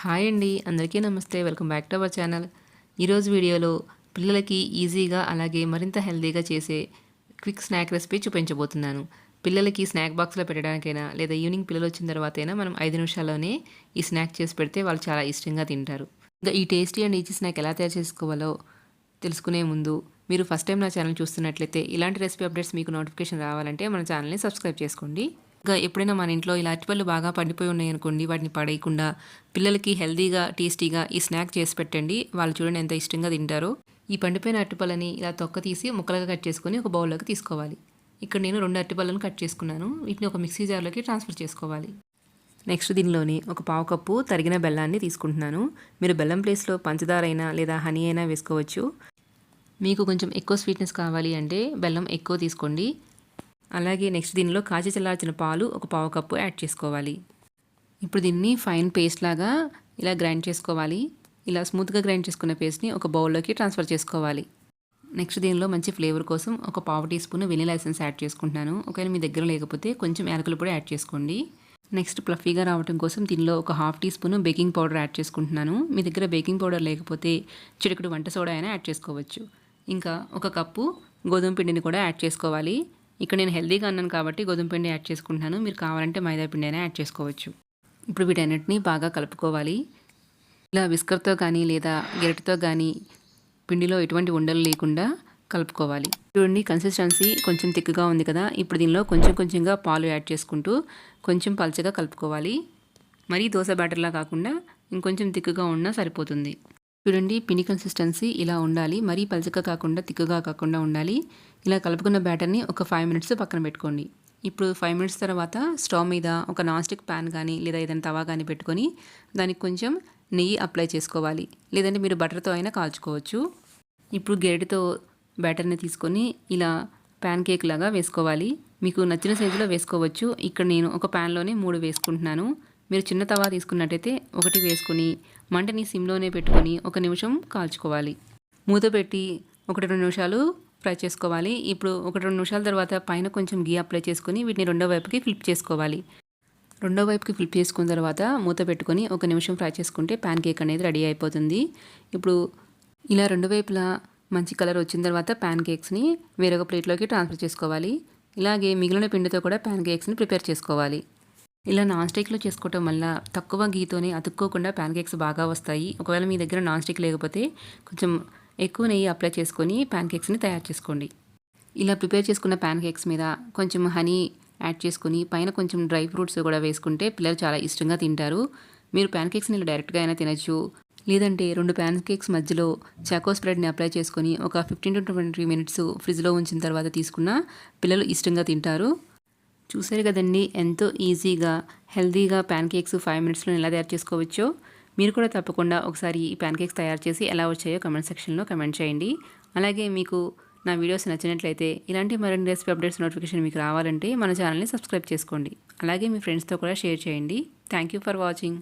Hi అండి, అందరికీ నమస్తే. Welcome back to our channel. ఈరోజు వీడియోలో పిల్లలకి ఈజీగా అలాగే మరింత హెల్తీగా చేసే క్విక్ స్నాక్ రెసిపీ చూపించబోతున్నాను. పిల్లలకి స్నాక్ బాక్స్లో పెట్టడానికైనా లేదా ఈవినింగ్ పిల్లలు వచ్చిన తర్వాత అయినా మనం 5 నిమిషాల్లోనే ఈ స్నాక్ చేసి పెడితే వాళ్ళు చాలా ఇష్టంగా తింటారు. ఇంకా ఈ టేస్టీ అండ్ ఈజీ స్నాక్ ఎలా తయారు చేసుకోవాలో తెలుసుకునే ముందు మీరు ఫస్ట్ టైం నా ఛానల్ చూస్తున్నట్లయితే ఇలాంటి రెసిపీ అప్డేట్స్ మీకు నోటిఫికేషన్ రావాలంటే మన ఛానల్ని సబ్స్క్రైబ్ చేసుకోండి. ఇంకా ఎప్పుడైనా మన ఇంట్లో ఇలా అరటిపళ్ళు బాగా పండిపోయి ఉన్నాయనుకోండి, వాటిని పడేయకుండా పిల్లలకి హెల్తీగా టేస్టీగా ఈ స్నాక్ చేసి పెట్టండి. వాళ్ళు చూడండి ఎంత ఇష్టంగా తింటారో. ఈ పండిపోయిన అరటిపళ్ళని ఇలా తొక్క తీసి ముక్కలుగా కట్ చేసుకొని ఒక బౌల్లోకి తీసుకోవాలి. ఇక్కడ నేను 2 అరటిపళ్ళను కట్ చేసుకున్నాను. వీటిని ఒక మిక్సీ జార్లోకి ట్రాన్స్ఫర్ చేసుకోవాలి. నెక్స్ట్ దీనిలోని ఒక పావు కప్పు తరిగిన బెల్లాన్ని తీసుకుంటున్నాను. మీరు బెల్లం ప్లేస్లో పంచదార అయినా లేదా హనీ అయినా వేసుకోవచ్చు. మీకు కొంచెం ఎక్కువ స్వీట్నెస్ కావాలి అంటే బెల్లం ఎక్కువ తీసుకోండి. అలాగే నెక్స్ట్ దీనిలో కాచి చల్లార్చిన పాలు ఒక పావు కప్పు యాడ్ చేసుకోవాలి. ఇప్పుడు దీన్ని ఫైన్ పేస్ట్ లాగా ఇలా గ్రైండ్ చేసుకోవాలి. ఇలా స్మూత్గా గ్రైండ్ చేసుకున్న పేస్ట్ని ఒక బౌల్లోకి ట్రాన్స్ఫర్ చేసుకోవాలి. నెక్స్ట్ దీనిలో మంచి ఫ్లేవర్ కోసం ఒక పావు teaspoon vanilla essence add చేసుకుంటున్నాను. ఒకవేళ మీ దగ్గర లేకపోతే కొంచెం యాలకులు కూడా యాడ్ చేసుకోండి. నెక్స్ట్ ఫ్లఫీగా రావడం కోసం దీనిలో ఒక half teaspoon baking powder add చేసుకుంటున్నాను. మీ దగ్గర బేకింగ్ పౌడర్ లేకపోతే చిటికెడు వంట సోడా అయినా యాడ్ చేసుకోవచ్చు. ఇంకా ఒక కప్పు గోధుమ పిండిని కూడా యాడ్ చేసుకోవాలి. ఇక్కడ నేను హెల్తీగా అన్నాను కాబట్టి గోధుమ పిండి యాడ్ చేసుకుంటున్నాను. మీరు కావాలంటే మైదా పిండి అయినా యాడ్ చేసుకోవచ్చు. ఇప్పుడు వీటన్నిటిని బాగా కలుపుకోవాలి. ఇలా విస్కర్తో కానీ లేదా గెరటితో కానీ పిండిలో ఎటువంటి ఉండలు లేకుండా కలుపుకోవాలి. చూడండి, కన్సిస్టెన్సీ కొంచెం తిక్కుగా ఉంది కదా. ఇప్పుడు దీనిలో కొంచెంగా పాలు యాడ్ చేసుకుంటూ కొంచెం పల్చగా కలుపుకోవాలి. మరీ దోశ బ్యాటర్లా కాకుండా ఇంకొంచెం తిక్కుగా ఉన్నా సరిపోతుంది. చూడండి, పిండి కన్సిస్టెన్సీ ఇలా ఉండాలి. మరీ పల్చగా కాకుండా తిక్కుగా కాకుండా ఉండాలి. ఇలా కలుపుకున్న బ్యాటర్ని ఒక 5 మినిట్స్ పక్కన పెట్టుకోండి. ఇప్పుడు 5 మినిట్స్ తర్వాత స్టవ్ మీద ఒక నాన్ స్టిక్ ప్యాన్ కానీ లేదా ఏదైనా తవా కానీ పెట్టుకొని దానికి కొంచెం నెయ్యి అప్లై చేసుకోవాలి. లేదంటే మీరు బటర్తో అయినా కాల్చుకోవచ్చు. ఇప్పుడు గెరటితో బ్యాటర్ని తీసుకొని ఇలా ప్యాన్ కేక్ లాగా వేసుకోవాలి. మీకు నచ్చిన సైజులో వేసుకోవచ్చు. ఇక్కడ నేను ఒక ప్యాన్లోనే 3 వేసుకుంటున్నాను. మీరు చిన్న తవా తీసుకున్నట్టయితే 1 వేసుకొని మంటని సిమ్లోనే పెట్టుకొని 1 నిమిషం కాల్చుకోవాలి. మూత పెట్టి 1-2 నిమిషాలు ఫ్రై చేసుకోవాలి. ఇప్పుడు 1-2 నిమిషాల తర్వాత పైన కొంచెం గీ అప్లై చేసుకొని వీటిని రెండో వైపుకి ఫ్లిప్ చేసుకోవాలి. రెండో వైపుకి ఫ్లిప్ చేసుకున్న తర్వాత మూత పెట్టుకొని 1 నిమిషం ఫ్రై చేసుకుంటే ప్యాన్ కేక్ అనేది రెడీ అయిపోతుంది. ఇప్పుడు ఇలా రెండు వైపులా మంచి కలర్ వచ్చిన తర్వాత ప్యాన్ కేక్స్ని వేరొక ప్లేట్లోకి ట్రాన్స్ఫర్ చేసుకోవాలి. ఇలాగే మిగిలిన పిండితో కూడా ప్యాన్ కేక్స్ని ప్రిపేర్ చేసుకోవాలి. ఇలా నాన్ స్టిక్లో చేసుకోవటం వల్ల తక్కువ గీతోనే అతుక్కోకుండా ప్యాన్ కేక్స్ బాగా వస్తాయి. ఒకవేళ మీ దగ్గర నాన్ స్టిక్ లేకపోతే కొంచెం ఎక్కువ నెయ్యి అప్లై చేసుకొని ప్యాన్ కేక్స్ని తయారు చేసుకోండి. ఇలా ప్రిపేర్ చేసుకున్న ప్యాన్ కేక్స్ మీద కొంచెం హనీ యాడ్ చేసుకొని పైన కొంచెం డ్రై ఫ్రూట్స్ కూడా వేసుకుంటే పిల్లలు చాలా ఇష్టంగా తింటారు. మీరు ప్యాన్ కేక్స్ని ఇలా డైరెక్ట్గా అయినా తినచ్చు. లేదంటే 2 ప్యాన్ కేక్స్ మధ్యలో చాకో స్ప్రెడ్ని అప్లై చేసుకొని ఒక 15-20 మినిట్స్ ఫ్రిడ్జ్లో ఉంచిన తర్వాత తీసుకున్న పిల్లలు ఇష్టంగా తింటారు. చూసారు కదండి, ఎంతో ఈజీగా హెల్తీగా ప్యాన్ కేక్స్ 5 మినిట్స్లో ఎలా తయారు చేసుకోవచ్చో. మీరు కూడా తప్పకుండా ఒకసారి ఈ ప్యాన్ కేక్స్ తయారు చేసి ఎలా వచ్చాయో కమెంట్ సెక్షన్లో కమెంట్ చేయండి. అలాగే మీకు నా వీడియోస్ నచ్చినట్లయితే ఇలాంటి మరిన్ని రెసిపీ అప్డేట్స్ నోటిఫికేషన్ మీకు రావాలంటే మన ఛానల్ని సబ్స్క్రైబ్ చేసుకోండి. అలాగే మీ ఫ్రెండ్స్తో కూడా షేర్ చేయండి. Thank you for watching.